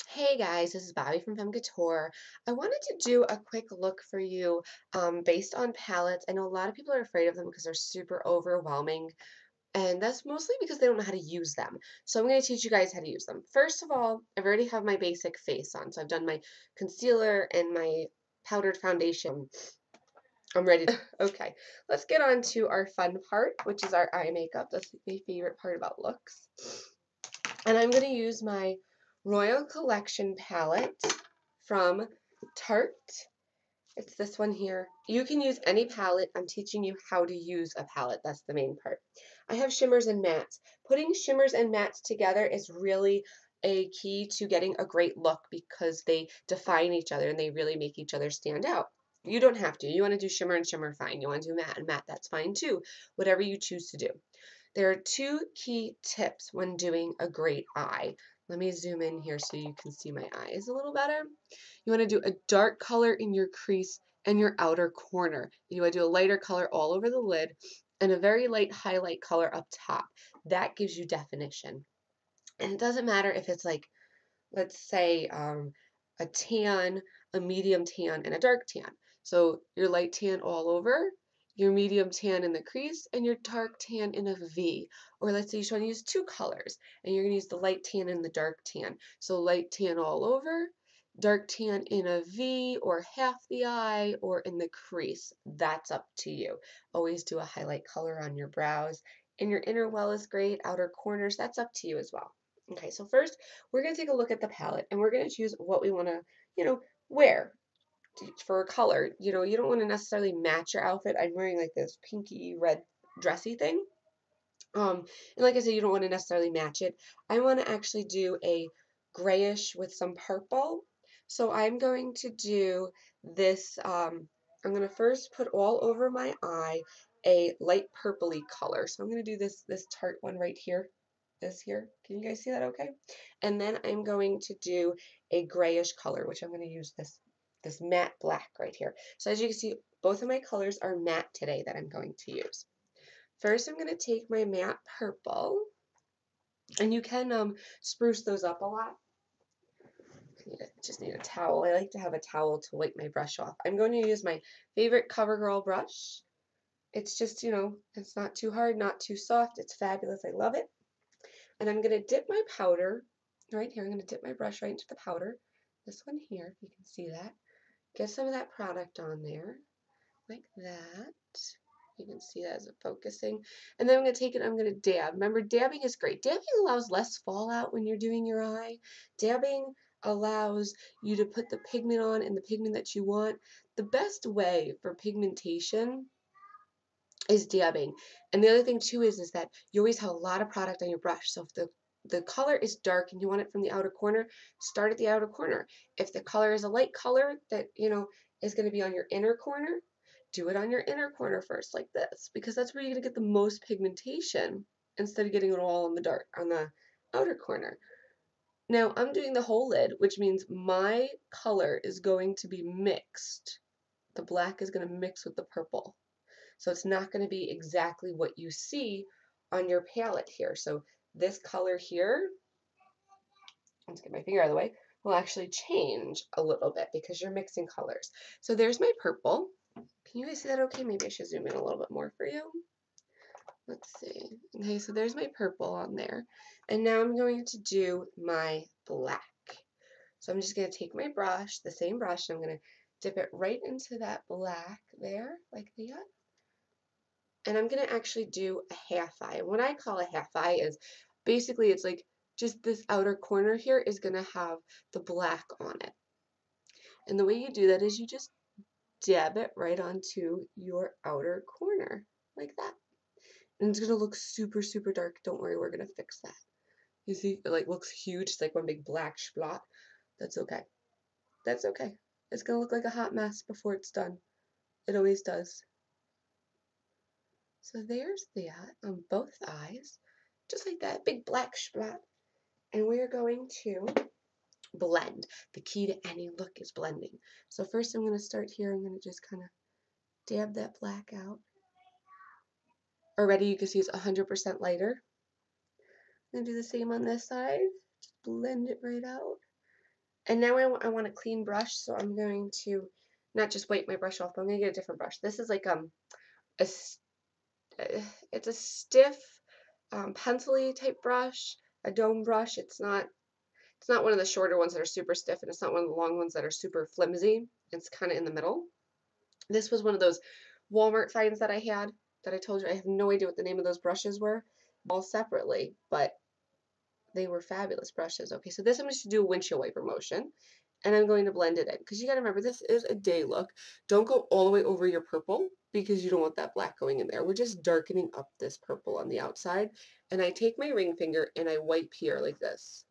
Hey guys, this is Bobby from Femme Couture. I wanted to do a quick look for you based on palettes. I know a lot of people are afraid of them because they're super overwhelming, and that's mostly because they don't know how to use them. So I'm going to teach you guys how to use them. First of all, I've already have my basic face on, so I've done my concealer and my powdered foundation. I'm ready to. Okay, let's get on to our fun part, which is our eye makeup. That's my favorite part about looks. And I'm going to use my Royal Collection palette from Tarte. It's this one here. You can use any palette. I'm teaching you how to use a palette. That's the main part. I have shimmers and mattes. Putting shimmers and mattes together is really a key to getting a great look because they define each other and they really make each other stand out. You don't have to. You want to do shimmer and shimmer, fine. You want to do matte and matte, that's fine too. Whatever you choose to do. There are two key tips when doing a great eye. Let me zoom in here so you can see my eyes a little better. You want to do a dark color in your crease and your outer corner. You want to do a lighter color all over the lid and a very light highlight color up top. That gives you definition. And it doesn't matter if it's like, let's say, a tan, a medium tan, and a dark tan. So your light tan all over, your medium tan in the crease, and your dark tan in a V. Or let's say you want to use two colors, and you're going to use the light tan and the dark tan. So light tan all over, dark tan in a V, or half the eye, or in the crease. That's up to you. Always do a highlight color on your brows. And your inner well is great, outer corners, that's up to you as well. Okay, so first we're going to take a look at the palette and we're going to choose what we want to, wear for a color. You don't want to necessarily match your outfit. I'm wearing like this pinky red dressy thing. And like I said, you don't want to necessarily match it. I want to actually do a grayish with some purple. So I'm going to do this, I'm going to first put all over my eye a light purpley color. So I'm going to do this Tarte one right here. This here. Can you guys see that okay? And then I'm going to do a grayish color, which I'm going to use this matte black right here. So as you can see, both of my colors are matte today that I'm going to use. First, I'm going to take my matte purple, and you can spruce those up a lot. Just need a towel. I like to have a towel to wipe my brush off. I'm going to use my favorite CoverGirl brush. It's just, it's not too hard, not too soft. It's fabulous. I love it. And I'm going to dip my powder right here. I'm going to dip my brush right into the powder. This one here, if you can see that. Get some of that product on there, like that. You can see that as it's focusing. And then I'm going to take it, I'm going to dab. Remember, dabbing is great. Dabbing allows less fallout when you're doing your eye. Dabbing allows you to put the pigment on and the pigment that you want. The best way for pigmentation is dabbing. And the other thing too is that you always have a lot of product on your brush. So if the color is dark and you want it from the outer corner, start at the outer corner. If the color is a light color that, is going to be on your inner corner, do it on your inner corner first, like this, because that's where you're going to get the most pigmentation instead of getting it all on the outer corner. Now I'm doing the whole lid, which means my color is going to be mixed. The black is going to mix with the purple. So it's not going to be exactly what you see on your palette here. So this color here, let's get my finger out of the way, will actually change a little bit because you're mixing colors. So there's my purple. Can you guys see that okay? Maybe I should zoom in a little bit more for you. Let's see. Okay, so there's my purple on there. And now I'm going to do my black. So I'm just going to take my brush, the same brush, and I'm going to dip it right into that black there, like that. And I'm going to actually do a half eye. And what I call a half eye is basically it's like just this outer corner here is going to have the black on it. And the way you do that is you just dab it right onto your outer corner like that. And it's going to look super, super dark. Don't worry, we're going to fix that. You see, it like looks huge. It's like one big black splot. That's okay. That's okay. It's going to look like a hot mess before it's done. It always does. So there's that on both eyes, just like that, big black spot. And we're going to blend. The key to any look is blending. So first I'm going to start here. I'm going to just kind of dab that black out. Already you can see it's 100% lighter. I'm going to do the same on this side. Just blend it right out. And now I want a clean brush, so I'm going to not just wipe my brush off, but I'm going to get a different brush. This is like a it's a stiff pencil-y type brush, a dome brush. It's not one of the shorter ones that are super stiff, and it's not one of the long ones that are super flimsy. It's kind of in the middle. This was one of those Walmart finds that I had that I told you. I have no idea what the name of those brushes were, all separately, but they were fabulous brushes. Okay, so this I'm just to do a windshield wiper motion, and I'm going to blend it in, because you got to remember this is a day look. Don't go all the way over your purple because you don't want that black going in there. We're just darkening up this purple on the outside, and I take my ring finger and I wipe here like this.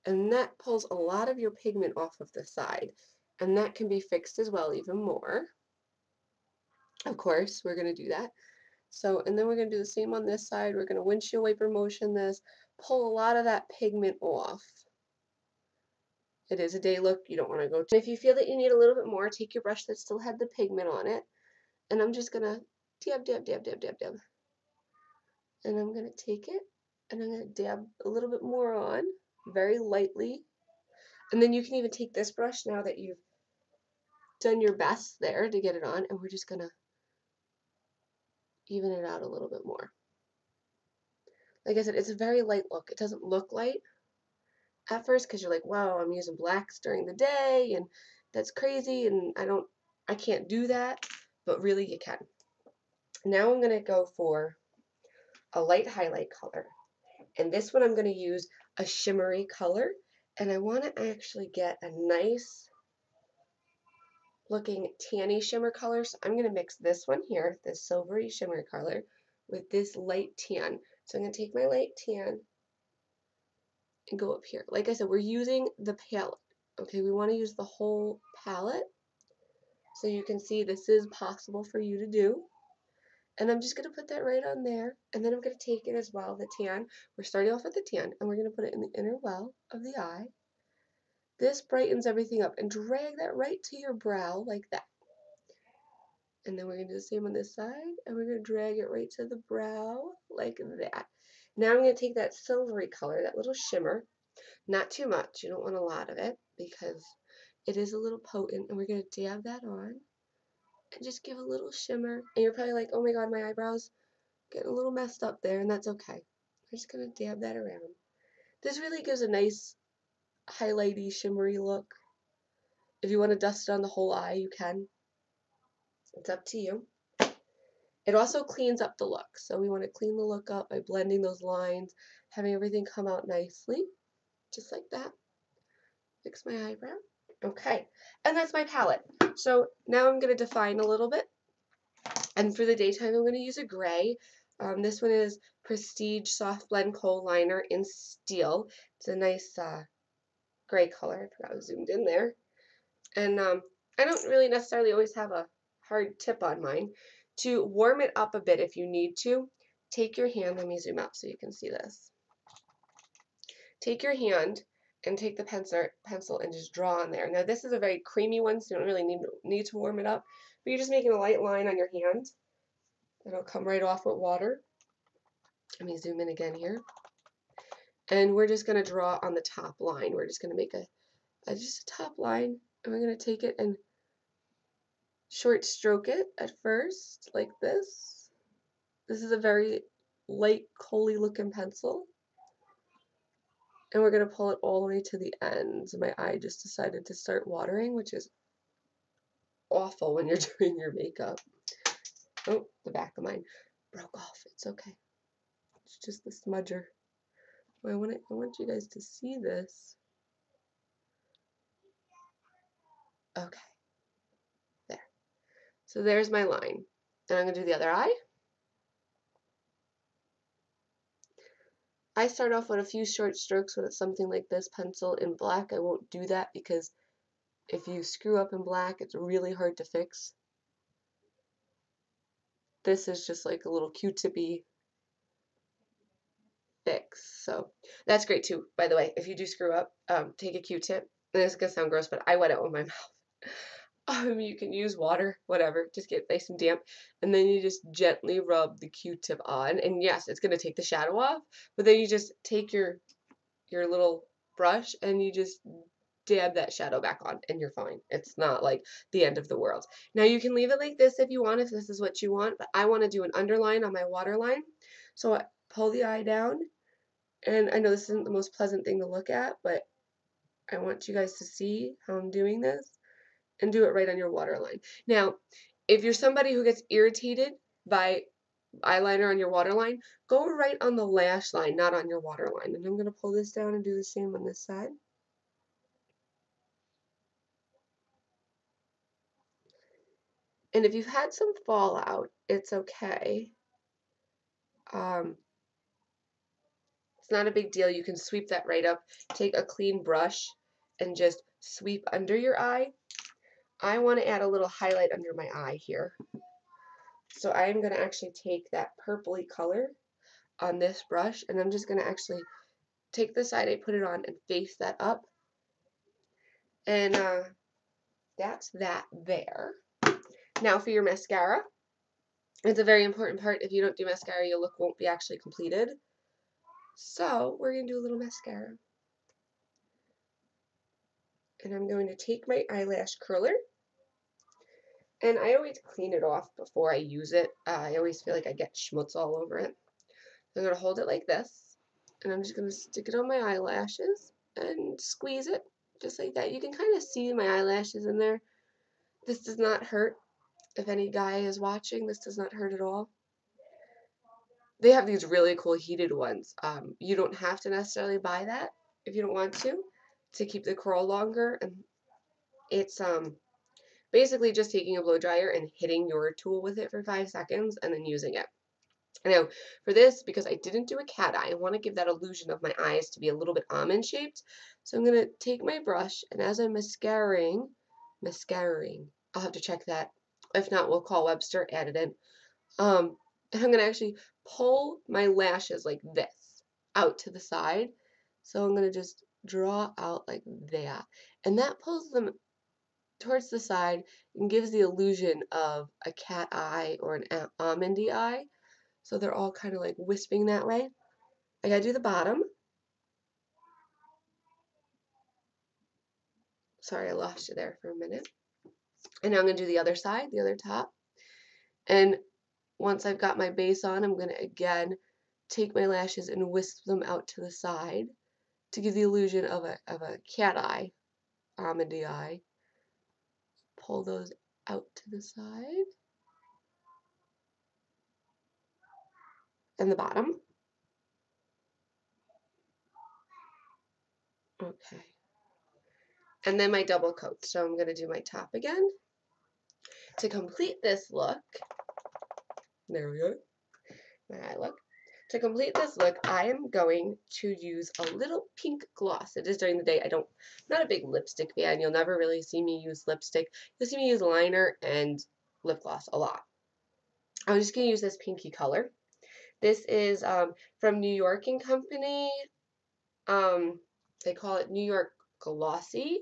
And that pulls a lot of your pigment off of the side, and that can be fixed as well even more. Of course, we're going to do that. So, and then we're going to do the same on this side. We're going to windshield wiper motion this, pull a lot of that pigment off. It is a day look. You don't want to go. If you feel that you need a little bit more, take your brush that still had the pigment on it, and I'm just going to dab, dab, dab, dab, dab, dab. And I'm going to take it, and I'm going to dab a little bit more on, very lightly. And then you can even take this brush now that you've done your best there to get it on, and we're just going to even it out a little bit more. Like I said, it's a very light look. It doesn't look light at first because you're like, wow, I'm using blacks during the day, and that's crazy, and I can't do that, but really you can. Now I'm going to go for a light highlight color, and this one I'm going to use a shimmery color, and I want to actually get a nice looking tanny shimmer color. So I'm going to mix this one here, this silvery shimmer color, with this light tan. So I'm going to take my light tan and go up here. Like I said, we're using the palette. Okay, we want to use the whole palette. So you can see this is possible for you to do. And I'm just going to put that right on there. And then I'm going to take it as well, the tan. We're starting off with the tan, and we're going to put it in the inner well of the eye. This brightens everything up, and drag that right to your brow like that. And then we're going to do the same on this side, and we're going to drag it right to the brow like that. Now I'm going to take that silvery color, that little shimmer, not too much, you don't want a lot of it because it is a little potent, and we're going to dab that on and just give a little shimmer. And you're probably like, oh my god, my eyebrows getting a little messed up there, and that's okay. We're just going to dab that around. This really gives a nice highlighty, shimmery look. If you want to dust it on the whole eye, you can. It's up to you. It also cleans up the look. So we want to clean the look up by blending those lines, having everything come out nicely, just like that. Fix my eyebrow. Okay, and that's my palette. So now I'm going to define a little bit. And for the daytime, I'm going to use a gray. This one is Prestige Soft Blend Kohl Liner in Steel. It's a nice gray color. I forgot I was zoomed in there. And I don't really necessarily always have a hard tip on mine. To warm it up a bit if you need to, take your hand, let me zoom up so you can see this. Take your hand and take the pencil and just draw on there. Now this is a very creamy one, so you don't really need to warm it up, but you're just making a light line on your hand. It'll come right off with water. Let me zoom in again here. And we're just going to draw on the top line. We're just going to make just a top line, and we're going to take it and short stroke it at first, like this. This is a very light, coaly looking pencil. And we're going to pull it all the way to the end. So my eye just decided to start watering, which is awful when you're doing your makeup. Oh, the back of mine broke off. It's okay. It's just the smudger. I want you guys to see this. Okay. There. So there's my line. And I'm going to do the other eye. I start off with a few short strokes with something like this pencil in black. I won't do that because if you screw up in black, it's really hard to fix. This is just like a little Q-tippy fix. So that's great too, by the way. If you do screw up, take a Q-tip. And it's going to sound gross, but I wet it with my mouth. You can use water, whatever, just get nice and damp, and then you just gently rub the Q-tip on, and yes, it's going to take the shadow off, but then you just take your little brush and you just dab that shadow back on and you're fine. It's not like the end of the world. Now you can leave it like this if you want, if this is what you want, but I want to do an underline on my waterline. So I pull the eye down, and I know this isn't the most pleasant thing to look at, but I want you guys to see how I'm doing this, and do it right on your waterline. Now, if you're somebody who gets irritated by eyeliner on your waterline, go right on the lash line, not on your waterline. And I'm going to pull this down and do the same on this side. And if you've had some fallout, it's okay. It's not a big deal. You can sweep that right up. Take a clean brush and just sweep under your eye. I want to add a little highlight under my eye here. So I'm going to actually take that purpley color on this brush, and I'm just going to actually take the side I put it on and face that up. And that's that there. Now for your mascara. It's a very important part. If you don't do mascara, your look won't be actually completed. So we're going to do a little mascara. And I'm going to take my eyelash curler. And I always clean it off before I use it. I always feel like I get schmutz all over it. I'm going to hold it like this. And I'm just going to stick it on my eyelashes and squeeze it just like that. You can kind of see my eyelashes in there. This does not hurt. If any guy is watching, this does not hurt at all. They have these really cool heated ones. You don't have to necessarily buy that if you don't want to keep the curl longer. And it's basically just taking a blow dryer and hitting your tool with it for 5 seconds and then using it. Now, for this, because I didn't do a cat eye, I want to give that illusion of my eyes to be a little bit almond shaped. So I'm going to take my brush, and as I'm mascaraing, I'll have to check that. If not, we'll call Webster, add it in. And I'm going to actually pull my lashes like this out to the side. So I'm going to just draw out like that. And that pulls them towards the side and gives the illusion of a cat eye or an almondy eye. So they're all kind of like wisping that way. I gotta do the bottom. Sorry, I lost you there for a minute. And now I'm gonna do the other side, the other top. And once I've got my base on, I'm gonna again take my lashes and wisp them out to the side to give the illusion of a cat eye, almondy eye. Pull those out to the side. And the bottom. Okay. And then my double coat. So I'm going to do my top again. To complete this look, there we go, my eye look. To complete this look, I am going to use a little pink gloss. It is during the day. I'm not a big lipstick fan. You'll never really see me use lipstick. You'll see me use liner and lip gloss a lot. I'm just going to use this pinky color. This is from New York & Company. They call it New York Glossy.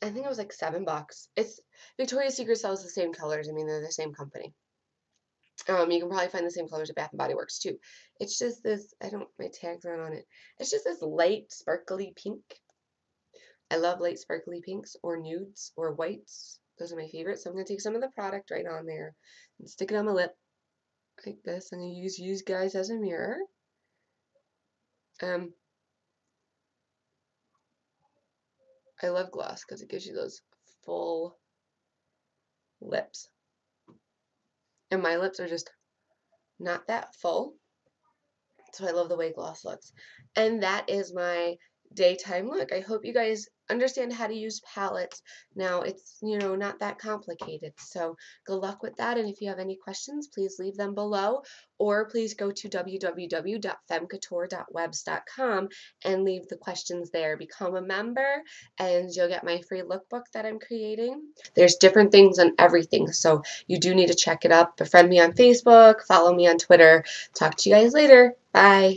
I think it was like $7. It's Victoria's Secret sells the same colors. I mean, they're the same company. You can probably find the same colors at Bath and Body Works too. It's just this, my tags aren't on it. It's just this light sparkly pink. I love light sparkly pinks or nudes or whites. Those are my favorites. So I'm going to take some of the product right on there and stick it on my lip like this. I'm going to use you guys as a mirror. I love gloss because it gives you those full lips. And my lips are just not that full. So I love the way gloss looks. And that is my daytime look. I hope you guys understand how to use palettes. Now it's, not that complicated. So good luck with that. And if you have any questions, please leave them below, or please go to www.femcouture.webs.com and leave the questions there. Become a member and you'll get my free lookbook that I'm creating. There's different things on everything. So you do need to check it up. Befriend me on Facebook, follow me on Twitter. Talk to you guys later. Bye.